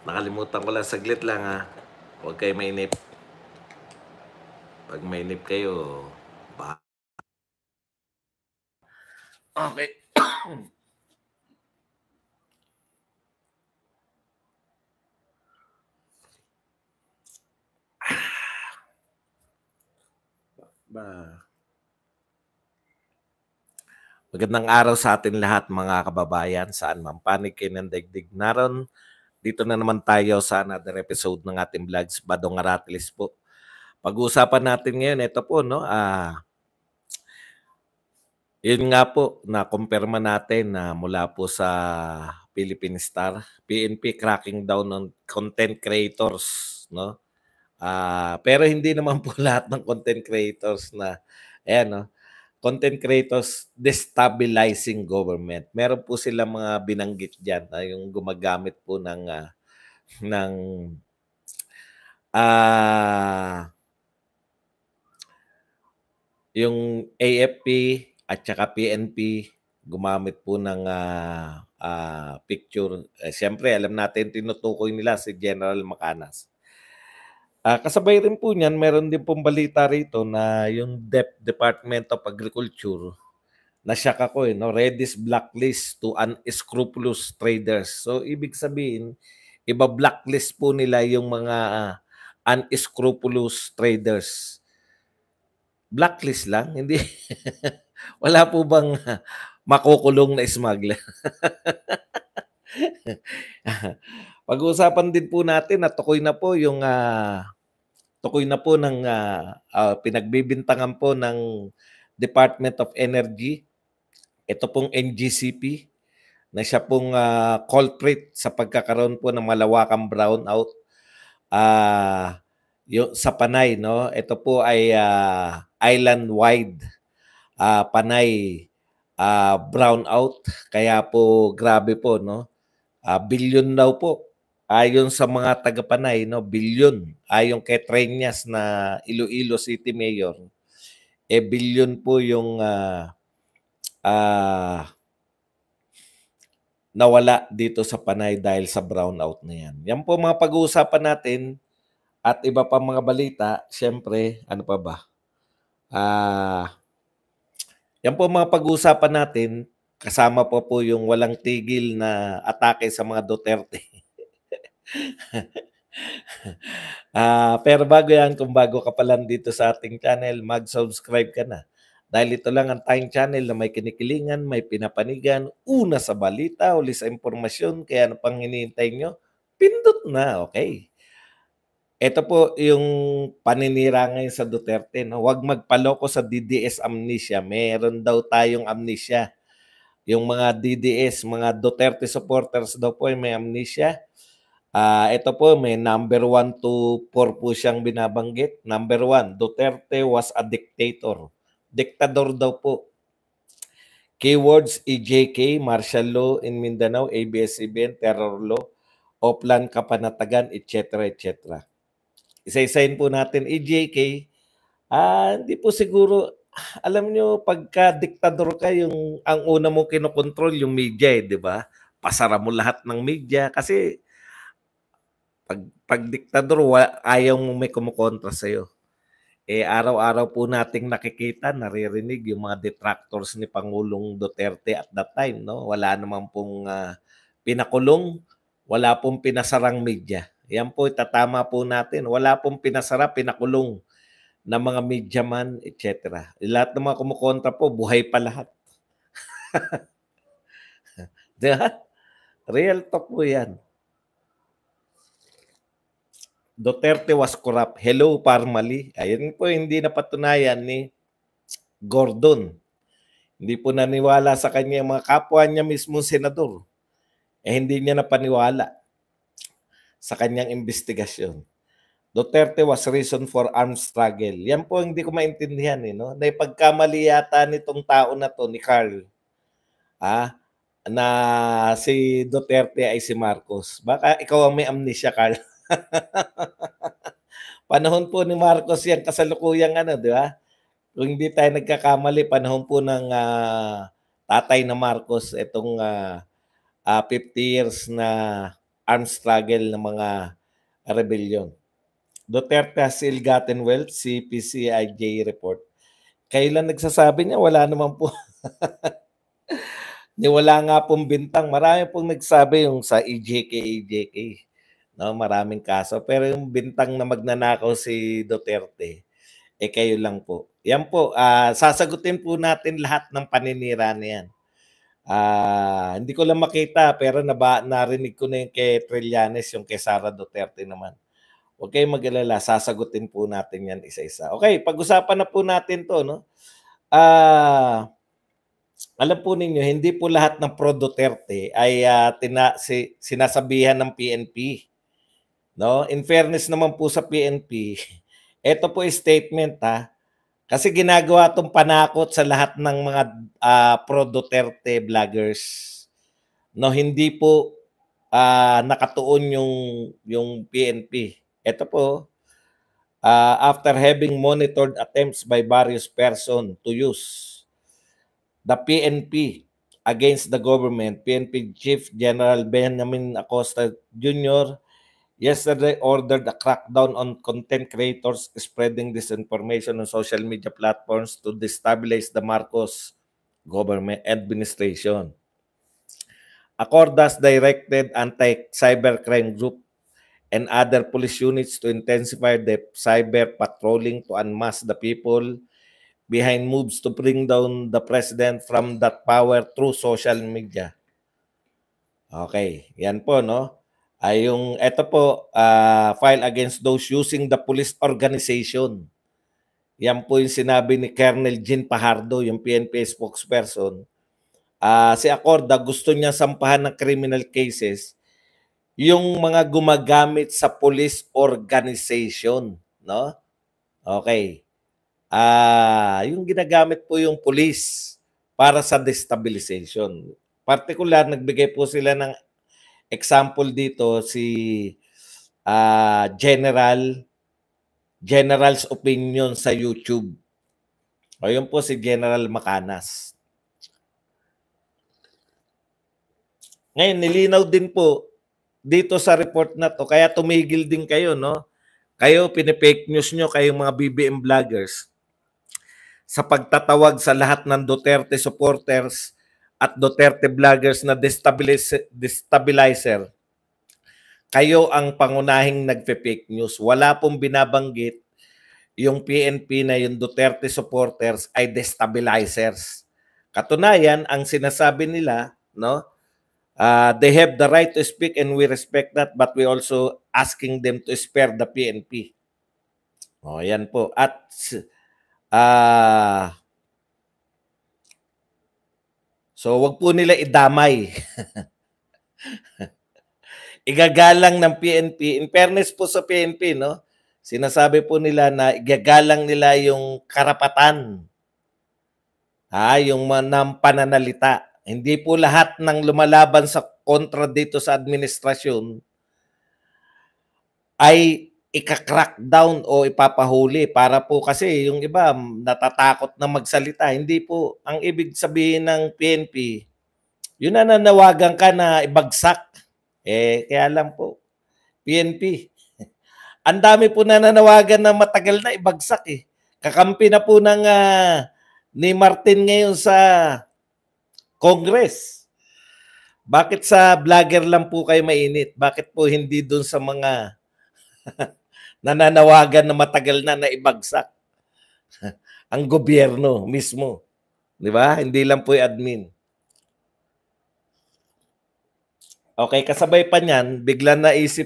Nakalimutan ko lang saglit lang ha. Huwag kayo mainip. Pag mainip kayo, ba? Okay. Ba. Magandang araw sa atin lahat mga kababayan, saan man panig kayo ng daigdig naron. Dito na naman tayo sa another episode ng ating vlogs, Badong Aratilis po. Pag-uusapan natin ngayon, ito po, no? Yun nga po, na-kumpirma natin na mula po sa Philippine Star, PNP cracking down on content creators, no? Pero hindi naman po lahat ng content creators na, ayan, no? Content creators destabilizing government. Meron po silang mga binanggit diyan na yung gumagamit po ng ah yung AFP at saka PNP gumamit po ng picture. Siyempre alam natin tinutukoy nila si General Macanas. Kasabay rin po niyan, meron din pong balita rito na yung Department of Agriculture, na-shock ako, 'no, Redis blacklist to unscrupulous traders. So ibig sabihin, iba-blacklist po nila yung mga unscrupulous traders. Blacklist lang, hindi wala po bang makukulong na smuggler? Pag-uusapan din po natin at tukoy na po ng pinagbibintangan po ng Department of Energy, ito pong NGCP, na siya pong culprit sa pagkakaroon po ng malawakang brownout sa Panay, no? Ito po ay island-wide Panay brownout. Kaya po grabe po, no? Bilyon daw po. Ayon sa mga taga-Panay, no? Bilyon. Ayon kay Treñas na Iloilo City Mayor, bilyon po yung nawala dito sa Panay dahil sa brownout na yan. Yan po mga pag-uusapan natin at iba pa mga balita. Siyempre, ano pa ba? Yan po mga pag-uusapan natin. Kasama po yung walang tigil na atake sa mga Duterte. Pero bago yan, kung bago ka pa lang dito sa ating channel, mag-subscribe ka na. Dahil ito lang ang tayong channel na may kinikilingan, may pinapanigan, una sa balita, uli sa impormasyon, kaya ano pang hinihintay nyo? Pindot na, okay? Ito po yung paninira ngayon sa Duterte, no? Huwag magpaloko sa DDS amnesia. Meron daw tayong amnesia. Yung mga DDS, mga Duterte supporters daw po ay may amnesia. Ito po, may number 1 to 4 po siyang binabanggit. Number 1, Duterte was a dictator. Diktador daw po. Keywords, EJK, martial law in Mindanao, ABS-CBN, terror law, Oplan, Kapanatagan, etc. etc. Isa-isahin po natin. EJK, hindi po siguro, alam nyo, pagka diktador ka, ang una mo kinokontrol yung media, di ba? Pasara mo lahat ng media kasi pag diktador, ayaw mo may kumukontra sa'yo. Araw-araw po nating nakikita, naririnig yung mga detractors ni Pangulong Duterte at that time, no? Wala naman pong pinakulong, wala pong pinasarang media. Yan po, itatama po natin. Wala pong pinasara, pinakulong ng mga media man, etc. Lahat ng mga kumukontra po, buhay pa lahat. Diba? Real talk po yan. Duterte was corrupt. Hello, Parmali. Ayun po, hindi napatunayan ni Gordon. Hindi po naniwala sa kanya mga kapwa niya mismo senador. Hindi niya napaniwala sa kanyang investigasyon. Duterte was reason for armed struggle. Yan po hindi ko maintindihan. No? Naipagkamali yata nitong tao na to, ni Carl, na si Duterte ay si Marcos. Baka ikaw ang may amnesia, Carl. Panahon po ni Marcos yan, kasalukuyang di ba? Kung hindi tayo nagkakamali, panahon po ng tatay na Marcos, itong 50 years na armed struggle ng mga rebellion. Duterte has ill-gotten wealth, CPCIJ report. Kayo lang nagsasabi niya, wala naman po. Wala nga pong bintang. Marami pong nagsabi yung sa EJK. No, maraming kaso. Pero yung bintang na magnanakaw si Duterte, kayo lang po. Yan po, sasagutin po natin lahat ng paninira na yan. Hindi ko lang makita pero narinig ko na yung kay Trillanes, yung kay Sara Duterte naman. Huwag kayong mag-alala, sasagutin po natin yan isa-isa. Okay, pag-usapan na po natin to, no? Alam po ninyo, hindi po lahat ng pro-Duterte ay sinasabihan ng PNP. No? In fairness naman po sa PNP, ito po yung statement kasi ginagawa itong panakot sa lahat ng mga pro-Duterte vloggers. No, hindi po nakatuon yung PNP. Ito po, after having monitored attempts by various persons to use the PNP against the government, PNP Chief General Benjamin Acosta Jr. yesterday ordered a crackdown on content creators spreading disinformation on social media platforms to destabilize the Marcos government administration. Acordas directed anti-cybercrime group and other police units to intensify the cyber patrolling to unmask the people behind moves to bring down the president from that power through social media. Okay, yan po, no? Yung ito po, file against those using the police organization. Yan po yung sinabi ni Colonel Jean Pajardo, yung PNP spokesperson. Si Acorda gusto niya sampahan ng criminal cases yung mga gumagamit sa police organization, no? Okay. Yung ginagamit po yung police para sa destabilization. Particular, nagbigay po sila ng example dito si General's Opinion sa YouTube. O yun po si General Macanas. Ngayon, nilinaw din po dito sa report na to, kaya tumigil din kayo, no? Kayo, pinipake news nyo, kayong mga BBM vloggers, sa pagtatawag sa lahat ng Duterte supporters at Duterte vloggers na destabilizer. Kayo ang pangunahing nagpe-fake news. Wala pong binabanggit yung PNP na yung Duterte supporters ay destabilizers. Katunayan, ang sinasabi nila, no? They have the right to speak and we respect that, but we also asking them to spare the PNP. O, yan po. At so wag po nila idamay. Igagalang ng PNP. In fairness po sa PNP, no? Sinasabi po nila na igagalang nila yung karapatan. Yung ng pananalita. Hindi po lahat ng lumalaban sa kontra dito sa administrasyon ay ika-crackdown o ipapahuli para po kasi yung iba natatakot na magsalita. Hindi po. Ang ibig sabihin ng PNP, yun na nanawagan ka na ibagsak. Kaya lang po, PNP. Ang dami po na nanawagan na matagal na ibagsak . Kakampi na po ng ni Martin ngayon sa Congress. Bakit sa vlogger lang po kayo mainit? Bakit po hindi dun sa mga nananawagan na matagal na ibagsak? Ang gobyerno mismo. Di ba? Hindi lang po yung admin. Okay, kasabay pa niyan, bigla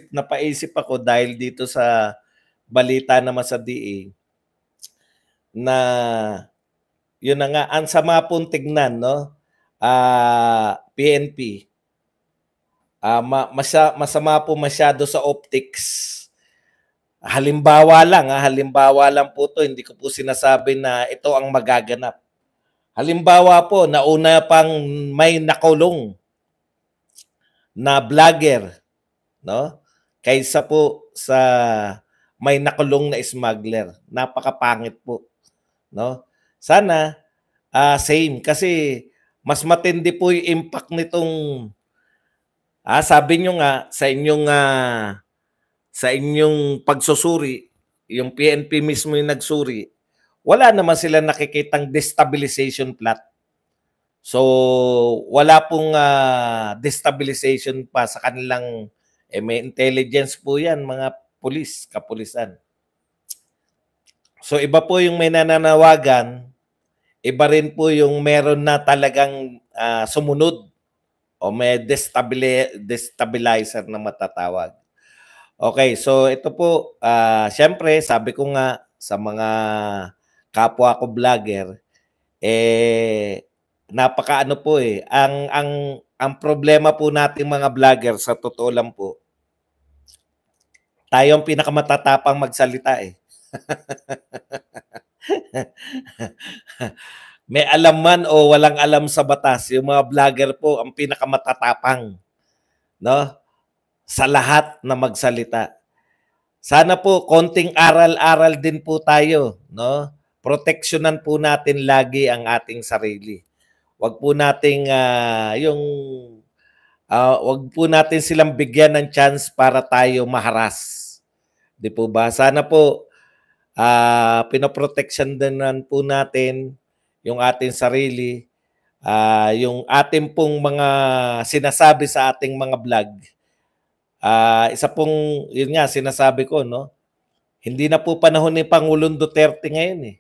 napaisip ako dahil dito sa balita naman sa DA na yun na nga, ang sama pong tignan, no? PNP. Masama po masyado sa optics. Halimbawa lang po to, hindi ko po sinasabi na ito ang magaganap. Halimbawa po, nauna pang may nakulong na vlogger, no? Kaysa po sa may nakulong na smuggler. Napakapangit po, no? Sana same kasi mas matindi po yung impact nitong Sabi nyo nga sa inyong pagsusuri, yung PNP mismo yung nagsuri, wala naman silang nakikitang destabilization plot. So, wala pong destabilization pa sa kanilang may intelligence po yan, mga pulis, kapulisan. So, iba po yung may nananawagan, iba rin po yung meron na talagang sumunod o may destabilizer na matatawag. Okay, so ito po, syempre, sabi ko nga sa mga kapwa ko vlogger, napakaano po ang problema po nating mga vlogger sa totoo lang po, tayo ang pinakamatatapang magsalita eh. May alam man o walang alam sa batas, yung mga vlogger po ang pinakamatatapang, no? Sa lahat na magsalita. Sana po konting aral-aral din po tayo, no? Proteksyonan po natin lagi ang ating sarili. Wag po nating wag po natin silang bigyan ng chance para tayo maharas. Di po ba? Sana po pinoproteksyonan po natin yung ating sarili, yung ating pong mga sinasabi sa ating mga vlog. Isa pong, yun nga, sinasabi ko, no? Hindi na po panahon ni Pangulong Duterte ngayon eh.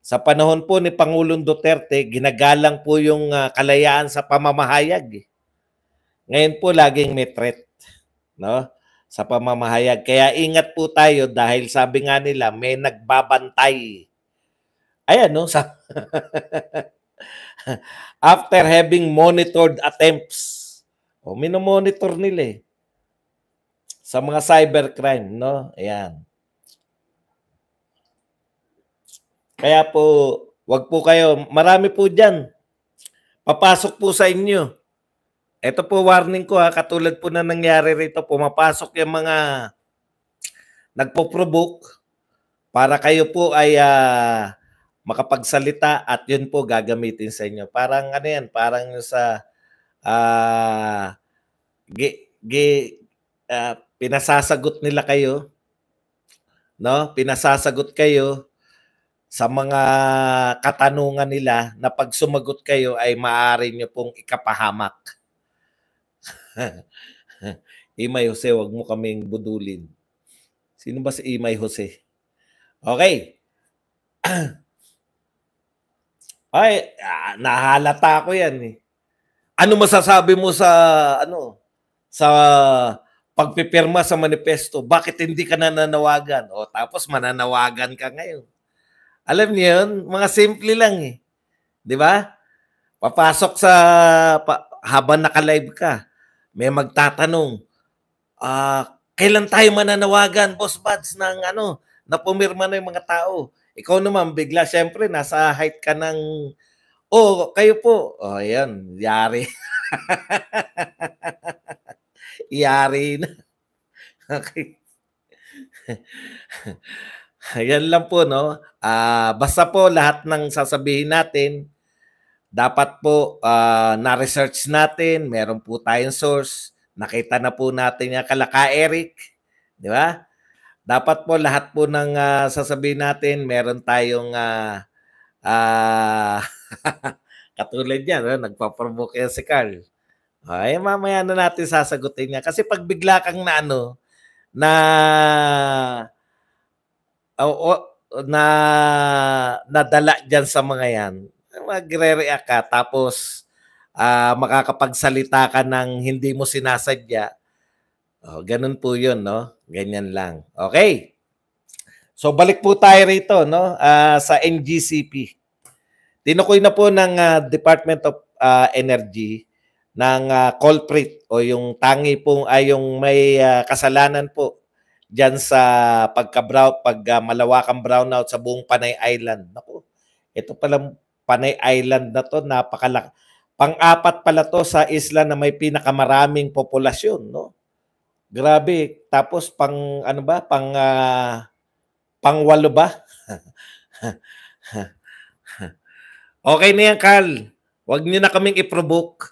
Sa panahon po ni Pangulong Duterte, ginagalang po yung kalayaan sa pamamahayag eh. Ngayon po laging may threat, no? Sa pamamahayag. Kaya ingat po tayo dahil sabi nga nila, may nagbabantay. Ayan, no? After having monitored attempts, minomonitor nila eh. Sa mga cybercrime, no? Ayan. Kaya po, wag po kayo, marami po dyan. Papasok po sa inyo. Ito po warning ko katulad po na nangyari rito, pumapasok yung mga nagpo-provoke para kayo po ay makapagsalita at yun po gagamitin sa inyo. Parang ano yan, parang sa pinasasagot nila kayo, no? Pinasasagot kayo sa mga katanungan nila na pag sumagot kayo ay maaari nyo pong ikapahamak. Imay Jose, wag mo kaming budulin. Sino ba si Imay Jose? Okay. Ay, nahalata ko yan eh. Ano masasabi mo sa sa pagpipirma sa manifesto? Bakit hindi ka nananawagan? O tapos mananawagan ka ngayon. Alam niyo yun, mga simple lang eh. Di ba? Papasok sa habang naka-live ka, may magtatanong, kailan tayo mananawagan, Boss Buds, ng na pumirma na yung mga tao? Ikaw naman, bigla, syempre, nasa height ka ng, kayo po. Ayan, yari. Yari na. Okay. Ayan lang po, no? Basta po lahat ng sasabihin natin, dapat po na-research natin, meron po tayong source, nakita na po natin yung Kalaka Eric, di ba? Dapat po lahat po ng sasabihin natin, meron tayong katulad yan, nagpaprovoke yan si Carl. Ay, mamaya na natin sasagutin niya. Kasi pag bigla kang nadala dyan sa mga yan, magre-react ka, tapos makakapagsalita ka ng hindi mo sinasadya. Ganun po yun, no? Ganyan lang. Okay. So, balik po tayo rito, no? Sa NGCP. Tinukoy na po ng Department of Energy ng culprit o yung tangi pong ay yung may kasalanan po diyan sa malawakang brownout sa buong Panay Island. Naku, ito pala Panay Island na to, napakalaki. Pang-apat pala to sa isla na may pinakamaraming populasyon, no? Grabe. Tapos pang-walo ba? Okay na yan, Carl. Huwag niyo na kaming i-provoke.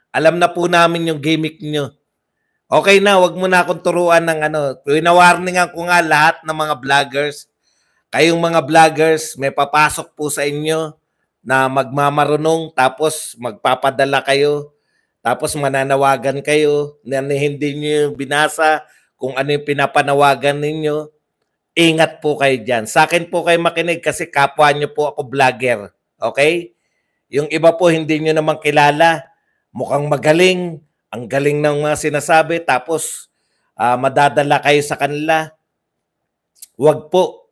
Alam na po namin yung gimmick niyo. Okay na, wag mo na akong turuan ng ano. Wina-warningan ko nga lahat ng mga vloggers. Kayong mga vloggers, may papasok po sa inyo na magmamarunong tapos magpapadala kayo. Tapos mananawagan kayo na hindi niyo binasa kung ano yung pinapanawagan ninyo. Ingat po kayo dyan. Sa akin po kayo makinig kasi kapwa nyo po ako vlogger. Okay? Yung iba po hindi nyo naman kilala. Mukhang magaling. Ang galing ng mga sinasabi. Tapos madadala kayo sa kanila. Huwag po.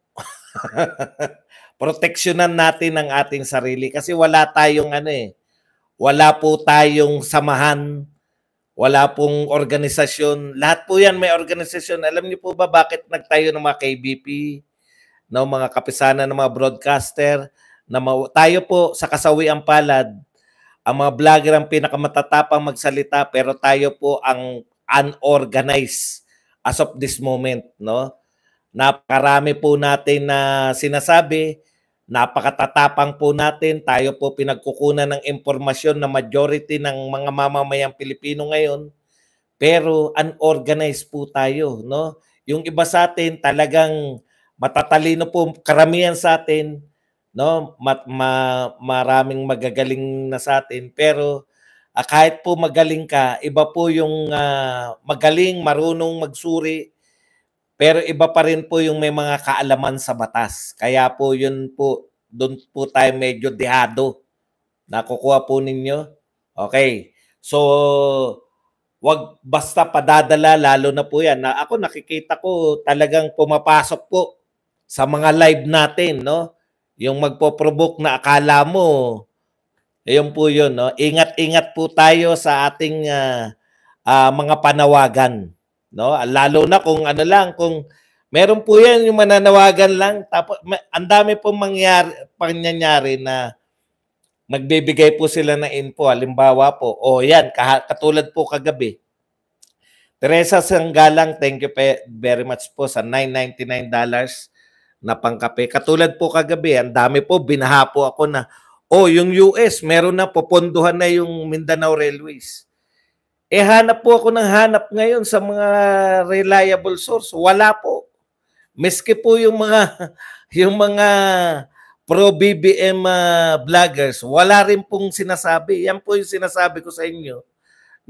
Proteksyonan natin ang ating sarili kasi wala tayong ano eh. Wala po tayong samahan. Wala pong organisasyon. Lahat po yan may organisasyon. Alam niyo po ba bakit nagtayo ng mga KBP, no, mga kapisanan ng mga broadcaster, na tayo po sa kasawiang palad, ang mga vlogger ang pinakamatatapang magsalita pero tayo po ang unorganized as of this moment, no? Napakarami po natin na sinasabi, napakatatapang po natin, tayo po pinagkukunan ng impormasyon na majority ng mga mamamayang Pilipino ngayon, pero unorganized po tayo, no? Yung iba sa atin talagang matatalino po, karamihan sa atin, no? Maraming magagaling na sa atin, pero kahit po magaling ka, iba po yung magaling, marunong magsuri, pero iba pa rin po yung may mga kaalaman sa batas. Kaya po yun po, doon po tayo medyo dehado. Nakukuha po ninyo? Okay. So, wag basta padadala, lalo na po yan. Na ako nakikita ko talagang pumapasok po sa mga live natin, no? Yung magpo-provoke na akala mo, ayun po yun, no? Ingat-ingat po tayo sa ating mga panawagan, no? Lalo na kung ano lang, kung meron po yan yung mananawagan lang, tapos ang dami pong pangyayari na magbibigay po sila ng info. Halimbawa po, yan, katulad po kagabi, Teresa Sanggalang, thank you very much po sa $9.99 na pangkape. Katulad po kagabi, ang dami po, binaha po ako na, yung US, meron na, popondohan na yung Mindanao Railways. Hanap po ako ng hanap ngayon sa mga reliable source. Wala po. Miski po yung mga yung mga pro BBM vloggers, wala rin pong sinasabi. Yan po yung sinasabi ko sa inyo,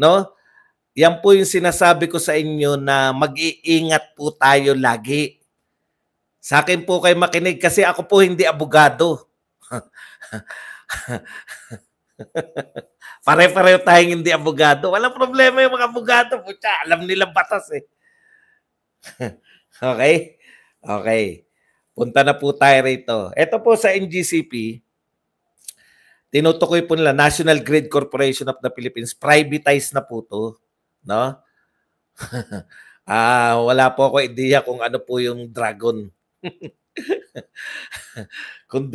no? Yan po yung sinasabi ko sa inyo na mag-iingat po tayo lagi. Sa akin po kayo makinig kasi ako po hindi abogado. Pare-pareho tayong hindi abogado. Walang problema yung mga abogado. Pucha, alam nilang batas eh. Okay? Okay. Punta na po tayo rito. Ito po sa NGCP, tinutukoy po nila National Grid Corporation of the Philippines. Privatized na po to, no? Wala po ako ideya kung ano po yung dragon. kung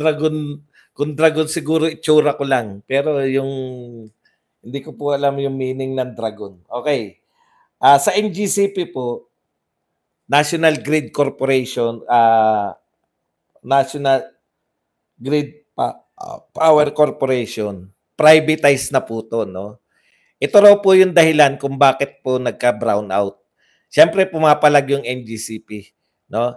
dragon siguro itsura ko lang, pero yung hindi ko po alam yung meaning ng dragon. Okay. Sa NGCP po, National Grid Corporation, National Grid Power Corporation, privatized na po to, no? Ito raw po yung dahilan kung bakit po nagka-brown out. Siyempre pumapalag yung NGCP, no?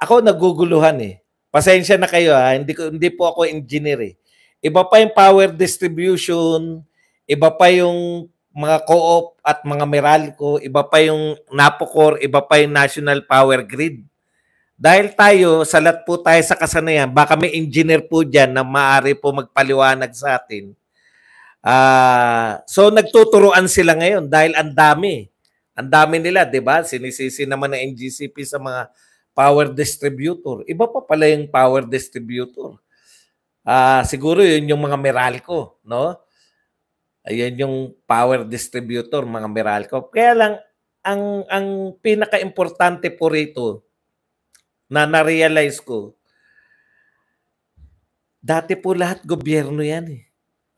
Ako naguguluhan eh. Pasensya na kayo hindi po ako engineer eh. Iba pa yung power distribution, iba pa yung mga co-op at mga Meralco, iba pa yung Napocor, iba pa yung National Power Grid. Dahil tayo, salat po tayo sa kasanayan, baka may engineer po dyan na maaari po magpaliwanag sa atin. So nagtuturuan sila ngayon dahil ang dami. Ang dami nila, 'di ba? Sinisisi naman ng NGCP sa mga power distributor. Iba pa pala yung power distributor. Siguro 'yun yung mga Meralco, no? Ayun yung power distributor, mga Meralco. Kaya lang ang pinaka-importante po rito na na-realize ko, dati po lahat gobyerno 'yan eh.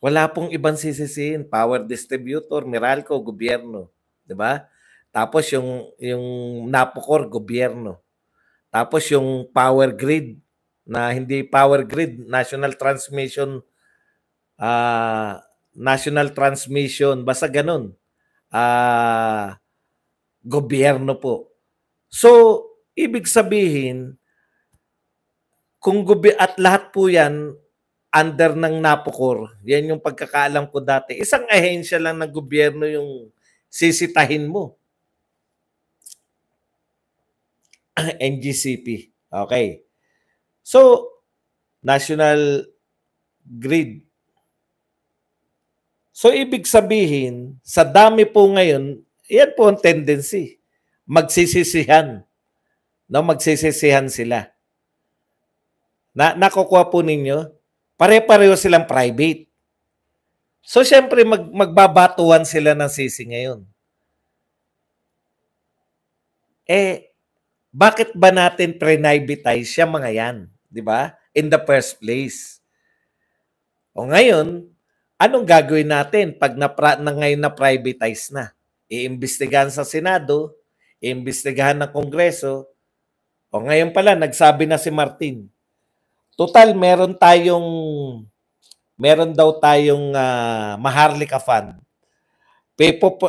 Wala pong ibang sisisihin, power distributor, Meralco, gobyerno, 'di ba? Tapos yung Napocor, gobyerno. Tapos yung power grid na hindi power grid, national transmission, basta ganun. gobyerno po. So, ibig sabihin, kung at lahat po yan, under ng NAPOCOR, yan yung pagkakaalam ko dati, isang ahensya lang ng gobyerno yung sisitahin mo. NGCP. Okay. So, National Grid. So, ibig sabihin, sa dami po ngayon, yan po ang tendency. Magsisisihan. No, magsisisihan sila. Nakukuha po ninyo? Pare-pareho silang private. So, syempre, magbabatuan sila ng sisi ngayon. Bakit ba natin pre-privatize siya mga yan? Di ba? In the first place. O ngayon, anong gagawin natin pag ngayon na-privatize na? Iimbestigahan sa Senado, iimbestigahan ng Kongreso. O ngayon pala, nagsabi na si Martin, total, meron daw tayong Maharlika Fund.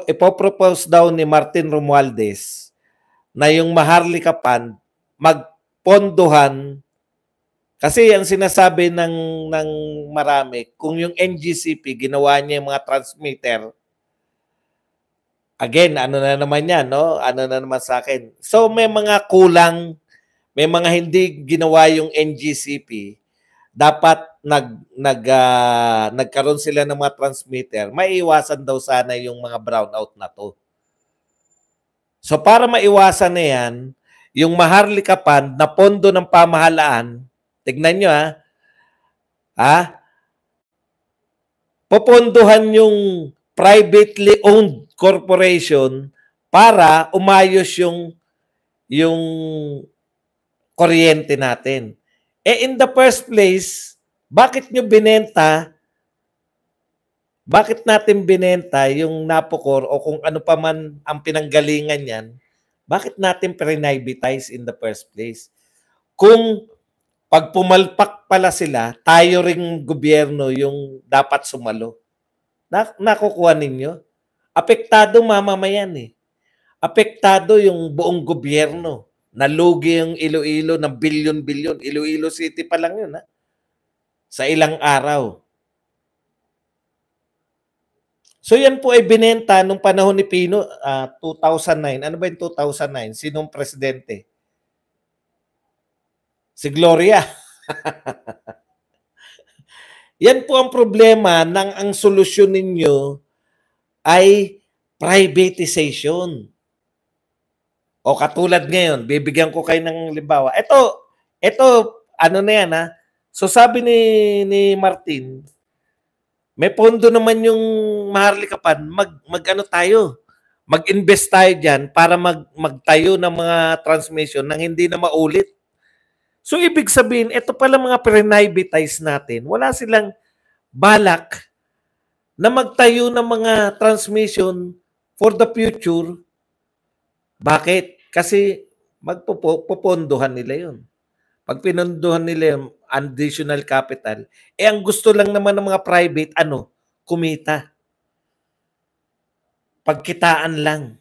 Ipopropose daw ni Martin Romualdez na yung Maharlika Fund magpondohan, kasi ang sinasabi ng marami, kung yung NGCP ginawa niya yung mga transmitter, again, ano na naman yan, no? Ano na naman sa akin. So may mga kulang, may mga hindi ginawa yung NGCP, dapat nagkaroon sila ng mga transmitter, maiiwasan daw sana yung mga brownout na to. So para maiwasan na yan, yung Maharlika Fund na pondo ng pamahalaan, tignan nyo popondohan yung privately owned corporation para umayos yung kuryente natin. In the first place, bakit natin binenta yung NAPOCOR o kung ano pa man ang pinanggalingan yan, bakit natin pre-privatize in the first place? Kung pag pumalpak pala sila, tayo ring gobyerno yung dapat sumalo. Nakukuha ninyo? Apektado mamamayan eh. Apektado yung buong gobyerno. Nalugi yung Iloilo ng bilyon-bilyon. Iloilo City pa lang yun sa ilang araw. So yan po ay binenta nung panahon ni Pino, 2009. Ano ba yung 2009? Sinong presidente? Si Gloria. Yan po ang problema ng ang solusyon ninyo ay privatization. O katulad ngayon, bibigyan ko kayo ng limbawa. Ito, ano na yan So sabi ni Martin, may pondo naman yung Maharlika Fund, mag-ano tayo, mag-invest tayo dyan para magtayo ng mga transmission nang hindi na maulit. So ibig sabihin, ito pala mga pre-privatize natin, wala silang balak na magtayo ng mga transmission for the future. Bakit? Kasi magpopondohan nila yun. Pag pinondohan nila yung additional capital, ang gusto lang naman ng mga private, kumita. Pagkitaan lang.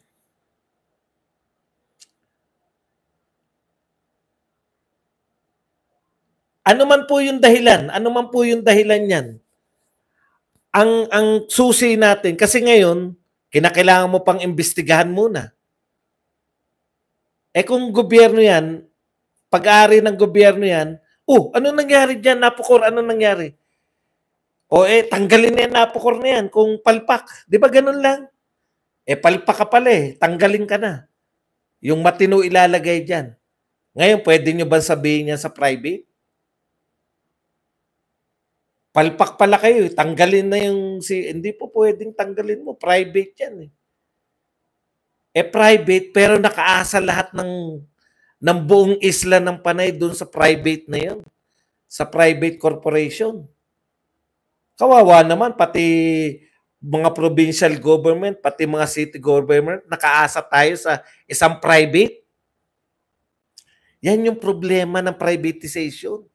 Ano man po yung dahilan? Yan? Ang susi natin, kasi ngayon, kinakailangan mo pang imbestigahan muna. Kung gobyerno yan, pag-aari ng gobyerno yan, ano nangyari dyan, NAPOCOR, ano nangyari? Tanggalin na yan, NAPOCOR na yan, kung palpak. Di ba ganun lang? Palpak ka pala tanggalin ka na. Yung matino ilalagay dyan. Ngayon, pwede nyo ba sabihin yan sa private? Palpak pala kayo, tanggalin na hindi po pwedeng tanggalin mo, private yan private, pero nakaasa lahat ng buong isla ng Panay doon sa private na yun, sa private corporation. Kawawa naman, pati mga provincial government, pati mga city government, nakaasa tayo sa isang private. Yan yung problema ng privatization.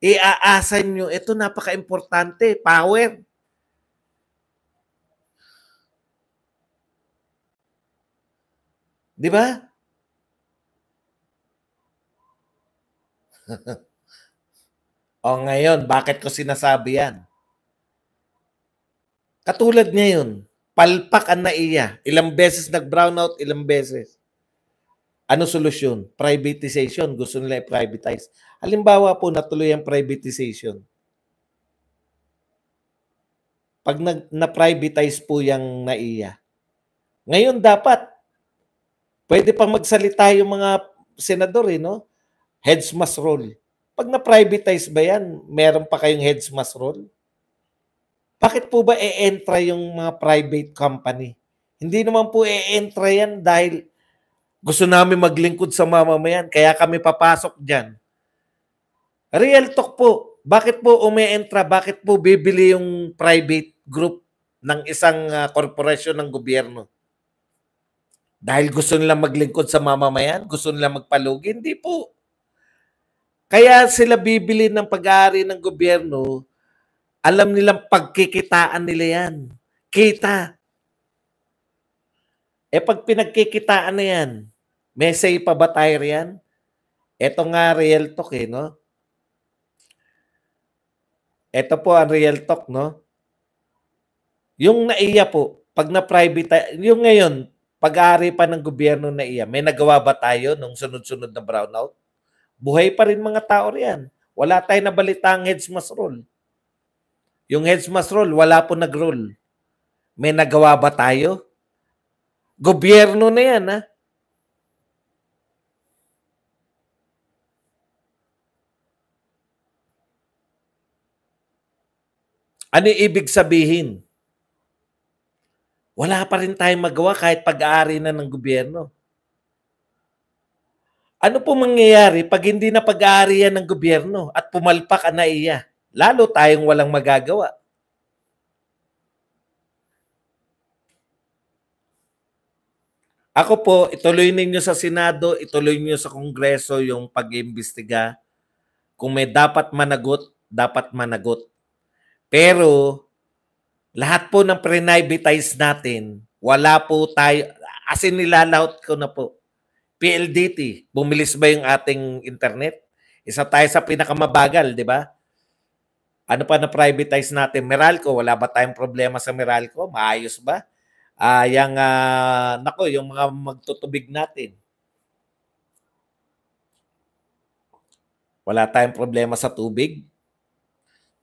Iaasan nyo, ito napaka-importante, power. Di ba? O ngayon, bakit ko sinasabi yan? Katulad ngayon, palpak ang NAIA. Ilang beses nag-brownout, ilang beses. Ano solusyon? Privatization. Gusto nila i-privatize. Halimbawa po, natuloy ang privatization. Pag na-privatize po yung NAIA, ngayon dapat, pwede pang magsalita yung mga senador, no? Heads must roll. Pag na-privatize ba yan, meron pa kayong heads must roll? Bakit po ba e-entra yung mga private company? Hindi naman po e-entra yan dahil gusto namin maglingkod sa mamamayan, kaya kami papasok dyan. Real talk po. Bakit po ume-entra? Bakit po bibili yung private group ng isang korporasyon ng gobyerno? Dahil gusto nila maglingkod sa mamamayan? Gusto nila magpalugi? Hindi po. Kaya sila bibili ng pag-aari ng gobyerno, alam nilang pagkikitaan nila yan. Kita. Pag pinagkikitaan na yan, may say pa ba tayo riyan? Ito nga real talk no? Ito po ang real talk, no? Yung NAIA po, pag na-private, yung ngayon, pag-aari pa ng gobyerno NAIA, may nagawa ba tayo nung sunod-sunod na brownout? Buhay pa rin mga tao riyan. Wala tayong nabalitang heads must roll. Yung heads must roll, wala po nag-roll. May nagawa ba tayo? Gobyerno na yan, ha? Ano ibig sabihin? Wala pa rin tayong magawa kahit pag-aari na ng gobyerno. Ano po mangyayari pag hindi na pag-aari yan ng gobyerno at pumalpak ang NAIA? Lalo tayong walang magagawa. Ako po, ituloy ninyo sa Senado, ituloy niyo sa Kongreso yung pag-iimbestiga. Kung may dapat managot, dapat managot. Pero lahat po ng pre-privatize natin, wala po tayo, as in nilalaut ko na po. PLDT, bumilis ba yung ating internet? Isa tayo sa pinakamabagal, di ba? Ano pa na-privatize natin? Meralco, wala ba tayong problema sa Meralco? Maayos ba? Yung mga magtutubig natin. Wala tayong problema sa tubig?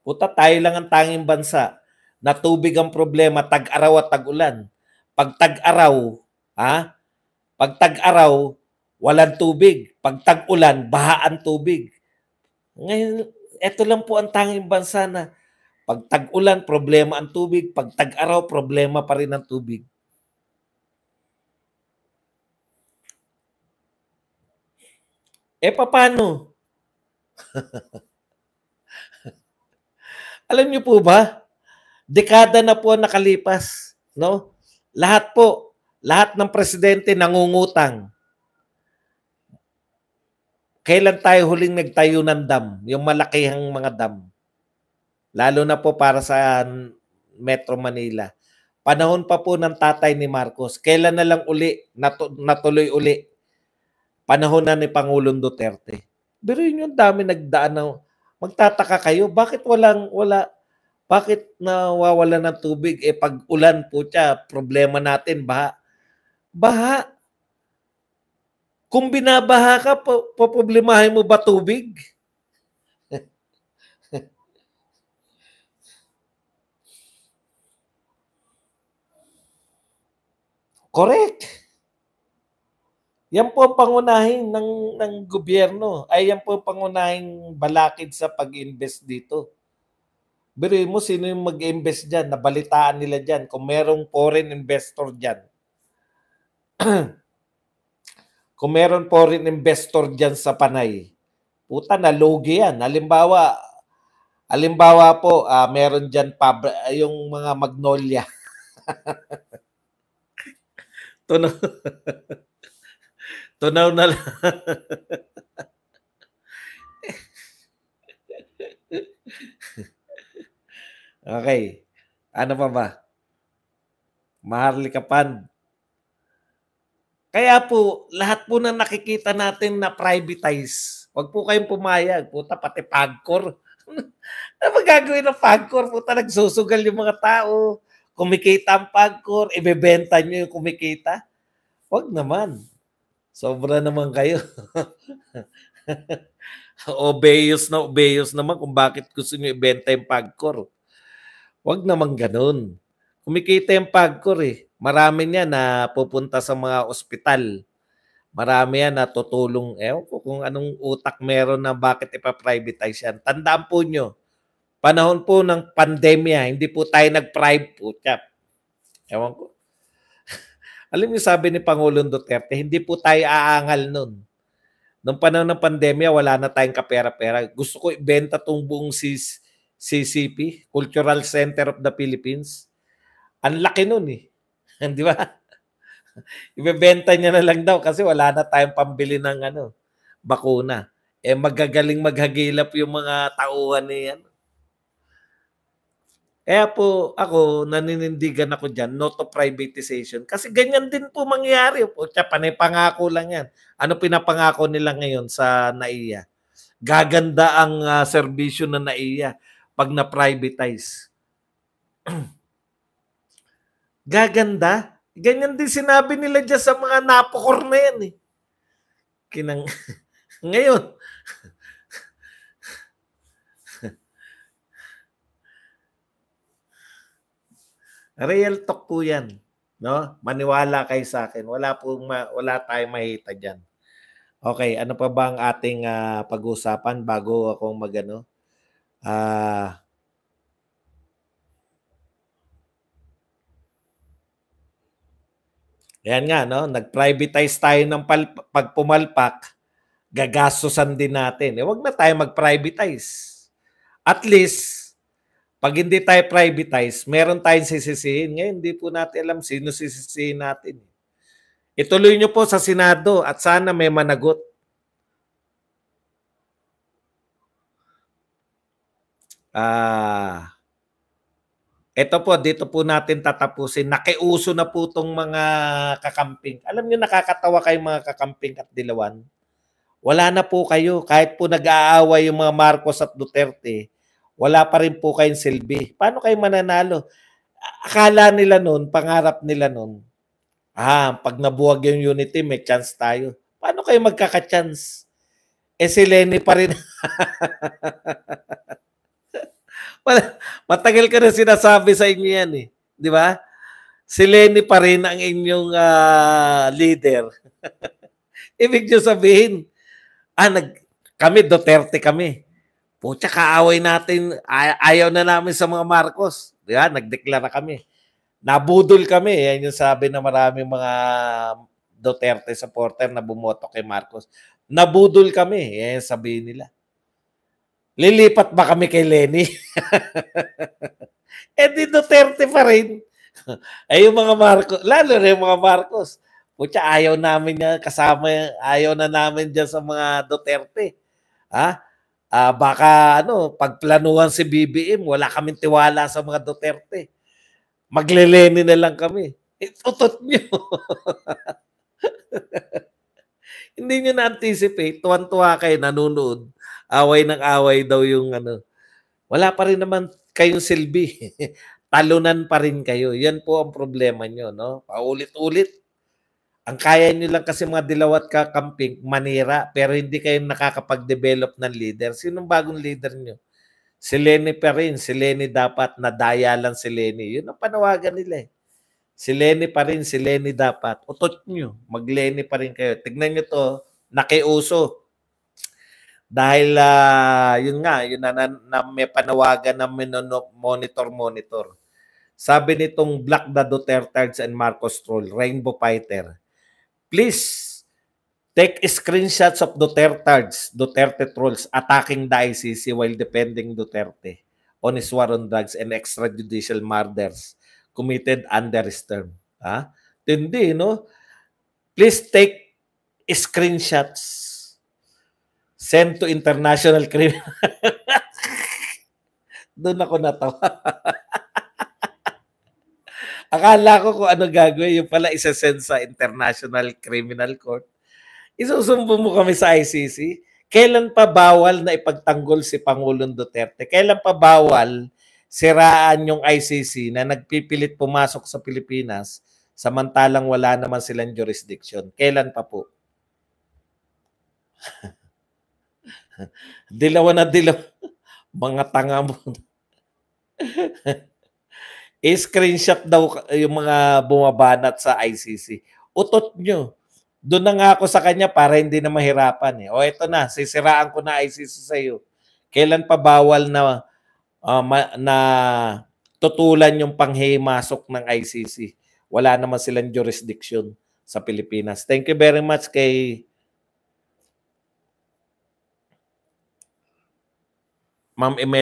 Puta, tayo lang ang tanging bansa na tubig ang problema, tag-araw at tag-ulan. Pag tag-araw, Pag tag-araw, walang tubig. Pag tag-ulan, baha ang tubig. Ngayon, eto lang po ang tanging bansa na pag tag-ulan, problema ang tubig. Pag tag-araw, problema pa rin ang tubig. Paano? Alam niyo po ba? Dekada na po nakalipas, no? Lahat ng presidente nangungutang. Kailan tayo huling nagtayo ng dam? Yung malakihang mga dam. Lalo na po para sa Metro Manila. Panahon pa po ng tatay ni Marcos. Kailan na lang uli, natuloy uli? Panahon na ni Pangulong Duterte. Pero yun yung dami nagdaan na, magtataka kayo, bakit bakit nawawala ng tubig? Pag ulan po siya, problema natin, baha. Baha. Kung binabaha ka, poproblemahin mo ba tubig? Correct. Yan po ang pangunahin ng gobyerno. Yan po ang pangunahing balakid sa pag-invest dito. Biruin mo, sino yung mag-invest dyan? Nabalitaan nila dyan. Kung merong foreign investor dyan. Kung meron foreign investor dyan sa Panay, puta, nalugi yan. Halimbawa po, meron dyan yung mga Magnolia. Tunaw na lang. Okay. Ano pa ba? Maharlika Pan. Kaya po, lahat po na nakikita natin na privatize, wag po kayong pumayag. Puta, pati PAGCOR. Ano ba gagawin ng PAGCOR? Puta, nagsusugal yung mga tao. Kumikita ang PAGCOR, ibebenta nyo yung kumikita. Wag naman. Sobra naman kayo. Obeyos naman kung bakit gusto nyo ibenta yung PAGCOR. Wag naman ganun. Kumikita yung PAGCOR eh. Marami niya na pupunta sa mga ospital. Marami yan na tutulong. Ewan ko kung anong utak meron na bakit ipa-privatize yan. Tandaan po nyo, panahon po ng pandemya, hindi po tayo nag-prive po. Ewan ko. Alam niyo sabi ni Pangulong Duterte, hindi po tayo aangal nun. Nung panahon ng pandemya, wala na tayong kapera-pera. Gusto ko ibenta tong buong CCP, Cultural Center of the Philippines. Ang laki nun eh. Di ba? Ibebenta niya na lang daw kasi wala na tayong pambili ng bakuna. Eh magagaling maghagilap yung mga tauhan niyan. Kaya po ako, naninindigan ako dyan, no to privatization. Kasi ganyan din po mangyari. Pucha, panay-pangako lang yan. Ano pinapangako nila ngayon sa NAIA? Gaganda ang serbisyo ng NAIA pag na-privatize. Gaganda? Ganyan din sinabi nila dyan sa mga napokor na yan eh. Ngayon, real talk po yan. No? Maniwala kayo sa akin. Wala tayong mahita dyan. Okay, ano pa ba ang ating pag-usapan bago akong magano? Yan nga, no? Nag-privatize tayo ng pagpumalpak, gagastusan din natin. Eh, wag na tayo mag-privatize. At least, pag hindi tayo privatize, meron tayong sisisihin. Ngayon, hindi po natin alam sino sisisihin natin. Ituloy nyo po sa Senado at sana may managot. Ito po, dito po natin tatapusin. Nakiuso na po itong mga kakamping. Alam nyo, nakakatawa kayong mga kakamping at dilawan. Wala na po kayo. Kahit po nag-aaway yung mga Marcos at Duterte, wala pa rin po kayong silbi. Paano kayo mananalo? Akala nila nun, pangarap nila nun, pag nabuwag yung unity, may chance tayo. Paano kayo magkaka-chance? Eh si Lenny pa rin. Matagal ka na sinasabi sa inyo yan eh. Di ba? Si Lenny pa rin ang inyong leader. Ibig nyo sabihin, kami Duterte kami. Pucha, kaaway natin. Ayaw na namin sa mga Marcos. Di ba? Nagdeklara kami. Nabudol kami. Yan yung sabi ng maraming mga Duterte supporter na bumoto kay Marcos. Nabudol kami. Yan yung sabihin nila. Lilipat ba kami kay Lenny? Eh di Duterte pa rin. Ay yung mga Marcos, lalo na yung mga Marcos. Pucha, ayaw namin niya kasama, ayaw na namin diyan sa mga Duterte. Baka pagplanuhan si BBM, wala kaming tiwala sa mga Duterte. Magle-Lenny na lang kami. Tutot niyo. Hindi niyo na-anticipate, tuwan-tuwa kayo, nanonood. Away ng away daw yung Wala pa rin naman kayong silbi. Talunan pa rin kayo. Yan po ang problema nyo, no? Paulit-ulit. Ang kaya nyo lang kasi mga dilawat kakamping, manira, pero hindi kayo nakakapag-develop ng leader. Sinong bagong leader nyo? Si Lenny pa rin. Si Lenny dapat, nadaya lang si Lenny. Yun ang panawagan nila eh. Si Lenny pa rin, si Lenny dapat. Utot nyo, mag-Lenny pa rin kayo. Tignan nyo to, nakiuso. Dahil yun na may panawagan na monitor. Sabi nitong Black the Dutertards and Marcos Troll, Rainbow Fighter, please take screenshots of Duterte trolls attacking the ICC while defending Duterte on his war on drugs and extrajudicial murders committed under his term. Hindi, no? Please take screenshots. Send to international criminal. Doon ako natawa. Akala ko kung ano gagawin, yung pala isa-send sa International Criminal Court. Isusumbo mo kami sa ICC? Kailan pa bawal na ipagtanggol si Pangulong Duterte? Kailan pa bawal siraan yung ICC na nagpipilit pumasok sa Pilipinas samantalang wala naman silang jurisdiction? Kailan pa po? Dilawan na dilaw. Mga tanga mo. I-screenshot daw yung mga bumabanat sa ICC. Utot nyo. Doon na nga ako sa kanya para hindi na mahirapan. O eto na, sisiraan ko na ICC sa iyo. Kailan pa bawal na na tutulan yung panghimasok ng ICC? Wala naman silang jurisdiction sa Pilipinas. Thank you very much kay Ma'am Emel.